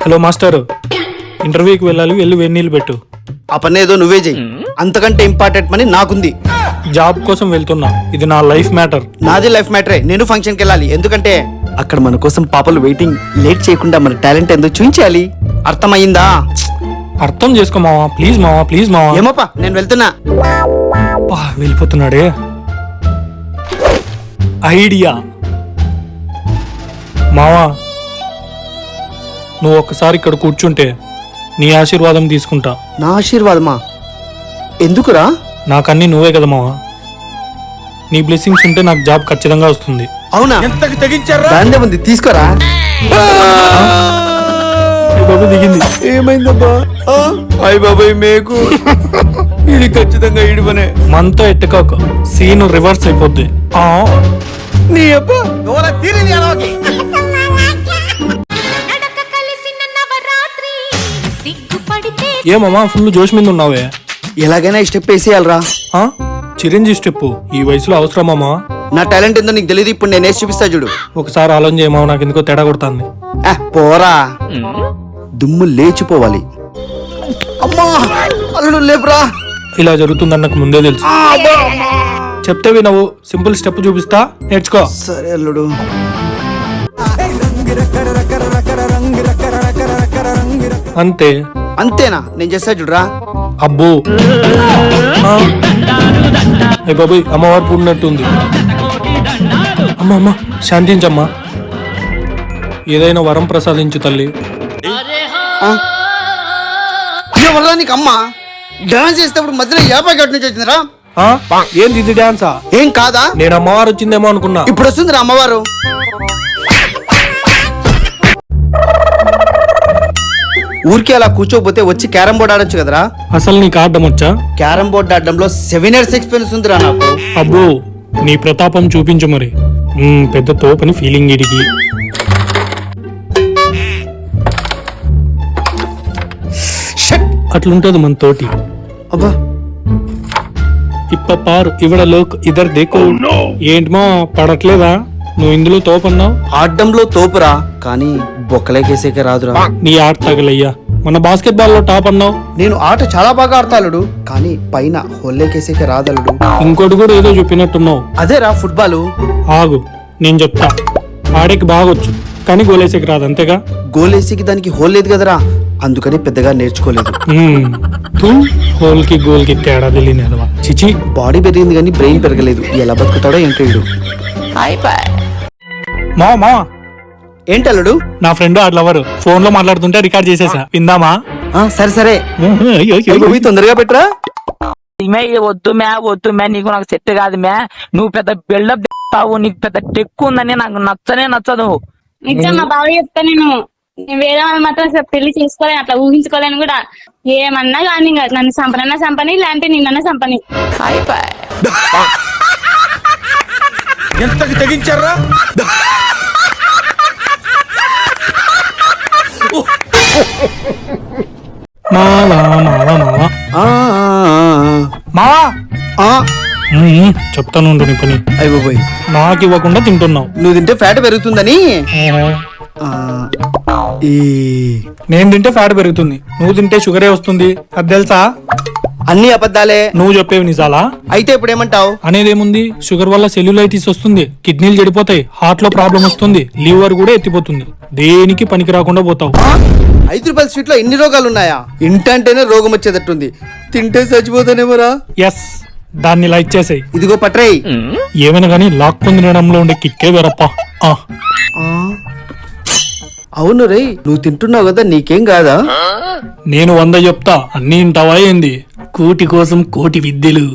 Hello master, ఇంటర్వ్యూకి వెళ్ళాలి, వెళ్ళి వేడి నీళ్ళు పెట్టు. ఆ పని ఏదో నువ్వే చెయ్యి, అంతకంటే ఇంపార్టెంట్ పని నాకుంది. జాబ్ కోసం వెళ్తున్నా, ఇది నా లైఫ్ మ్యాటర్. నాది లైఫ్ మ్యాటరే. నేను ఫంక్షన్కి వెళ్ళాలి, ఎందుకంటే అక్కడ మన కోసం పాపలు వెయిటింగ్. లేట్ చేయకుండా మన టాలెంట్ ఏందో చూపించాలి. అర్థమయ్యిందా? అర్థం చేసుకో మావా, ప్లీజ్ మావా, ప్లీజ్ మావా. ఏమోపా, నేను వెళ్తున్నా. వెళ్ళిపోతున్నాడే. ఐడియా మావా, నువ్వు ఒక్కసారి ఇక్కడ కూర్చుంటే నీ ఆశీర్వాదం తీసుకుంటా. నా ఆశీర్వాదమా? ఎందుకురా? నాకన్నీ నువ్వే కదా మావా. నీ బ్లెస్సింగ్స్ ఉంటే నాకు జాబ్ ఖచ్చితంగా వస్తుంది. అవునా? దాందే ఉంది, తీసుకోరా. బాబు దిగింది. ఏమైందబ్బా? అయ్య బాబాయ్ మేకు. ఇది ఖచ్చితంగా ఇడిపనే. మనతో ఎట్టుకోక, సీన్ రివర్స్ అయిపోద్ది. నీ అబ్బా ఏమమ్మా ఫుల్ జోష్ మీద ఉన్నావే? ఎలాగైనా ఈ స్టెప్ వేసేయాలరా. చిరంజీవి స్టెప్ ఈ వయసులో అవసరమమ్మా? నా టాలెంట్ ఏందో నీకు తెలియదు, ఇప్పుడు నేను వేసి చూపిస్తా చూడు. ఒకసారి ఆలోచన చేయమా, నాకు ఎందుకో తేడా కొడుతుంది. పోరా, దుమ్ము లేచిపోవాలి. అమ్మా అల్లుడు లేపురా. ఇలా జరుగుతుందని నాకు ముందే తెలుసు. చెప్తే వినవు, సింపుల్ స్టెప్ చూపిస్తా, నేర్చుకో. సరే అల్లుడు. అంతే. అంతేనా? నేను చేస్తా చూడరా. అబ్బో, బాబోయ్, అమ్మవారు పూడినట్టుంది. అమ్మ అమ్మ, శాంతించమ్మా. ఏదైనా వరం ప్రసాదించు తల్లి. వల్ల నీకు అమ్మ డాన్స్ చేసేటప్పుడు మధ్యలో యాభై గట్టు నుంచి వచ్చిందిరా. ఏంది ఇది డాన్సా? ఏం కాదా? నేను అమ్మవారు వచ్చిందేమో అనుకున్నా. ఇప్పుడు వస్తుందిరా అమ్మవారు. ఊరికే అలా కూర్చోపోతే వచ్చి క్యారం బోర్డ్ ఆడొచ్చు కదరా. అసలు నీకు ఆడడం వచ్చా? క్యారం బోర్డ్ ఆడడంలో 7 years ఎక్స్పీరియన్స్ ఉందిరా నాకు. అబ్బో, నీ ప్రతాపం చూపించు మరి. పెద్ద తోపని ఫీలింగ్ ఇడికి. అట్లుంటది మన తోటి. అబ్బా ఇప్ప పారు ఇవడ లోక్ ఇద్దరు దేకో. ఏంటమో పడట్లేదా? నువ్వు ఇందులో తోపన్నావు. ఆడడంలో తోపురా, కానీ బొక్కలేకేసేకే రాదురా. నీ ఆట తగలయ్యా. మన బాస్కెట్ బాల్ లో టాప్ అన్నావు. నేను ఆట చాలా బాగా ఆడతాడు, కానీ పైన హోల్లేకేసేకే రాదలుడు. ఇంకోటి కూడా ఏదో చెప్పినట్టున్నావు. అదేరా ఫుట్బాల్. ఆగు, నేను చెప్తా. ఆడేకి బాగొచ్చు, కానీ గోలేసేకి రాదు, అంతేగా? గోలేసేకి దానికి హోల్ లేదు కదరా, అందుకని పెద్దగా నేర్చుకోలేదు. హోల్ కి గోల్ కి తేడా తెలియదు. చిచి, బాడీ పెరిగింది కానీ బ్రెయిన్ పెరగలేదు. ఎలా బతుకుతాడో ఏంటో. మా ఏంటల్లుడు? నా ఫ్రెండ్ ఆ లవర్ ఫోన్ లో మాట్లాడుతుంటే రికార్డ్ చేసేసా, విందామా? సరే సరే, తొందరగా పెట్టరా. వద్దు మ్యా, నీకు నాకు సెట్ కాదు మ్యా. నువ్వు పెద్ద బిల్డప్ తావు, నీకు పెద్ద టెక్కు ఉందని నాకు నచ్చదు. నిజం మా బావ చెప్తా, నేను వేరే వాళ్ళు మాత్రం పెళ్లి చేసుకోలేను, అట్లా ఊహించుకోలేను కూడా. ఏమన్నా కానీ నన్ను సంపనన్నా సంపని, లేదంటే నిన్నన్నా సంపని. ఎంతకి తెగించారా? చెప్తాను నీ పని. అయిపోయి నాకు ఇవ్వకుండా తింటున్నావు. నువ్వు తింటే ఫ్యాట్ పెరుగుతుందని. నేను తింటే ఫ్యాట్ పెరుగుతుంది, నువ్వు తింటే షుగరే వస్తుంది, అది తెలుసా? అన్ని అబద్ధాలే. నువ్వు చెప్పేవి నిజాలా? అయితే ఇప్పుడు ఏమంటావు? అనేదేముంది, షుగర్ వల్ల సెల్యులైటిస్ వస్తుంది, కిడ్నీలు చెడిపోతాయి, హార్ట్ లో ప్రాబ్లం వస్తుంది, లివర్ కూడా ఎత్తిపోతుంది. దేనికి పనికి రాకుండా పోతావు. 5 రూపాయల స్వీట్ లో ఇన్ని రోగాలు ఉన్నాయా? ఇంటంటేనే రోగం వచ్చేటట్టుంది, తింటే చచ్చిపోతానేమరా. ఎస్, దాన్ని ఇలా ఇచ్చేసాయి. ఇదిగో పట్రేయ్. ఏమైనా గానీ లాక్కొని తినడంలో ఉండే కిక్కే వేరప్ప. అవును రే, నువ్వు తింటున్నావు కదా, నీకేం కాదా? నేను 100 చెప్తా, అన్ని ఇంటావా ఏంది? కూటి కోసం కోటి విద్యలు.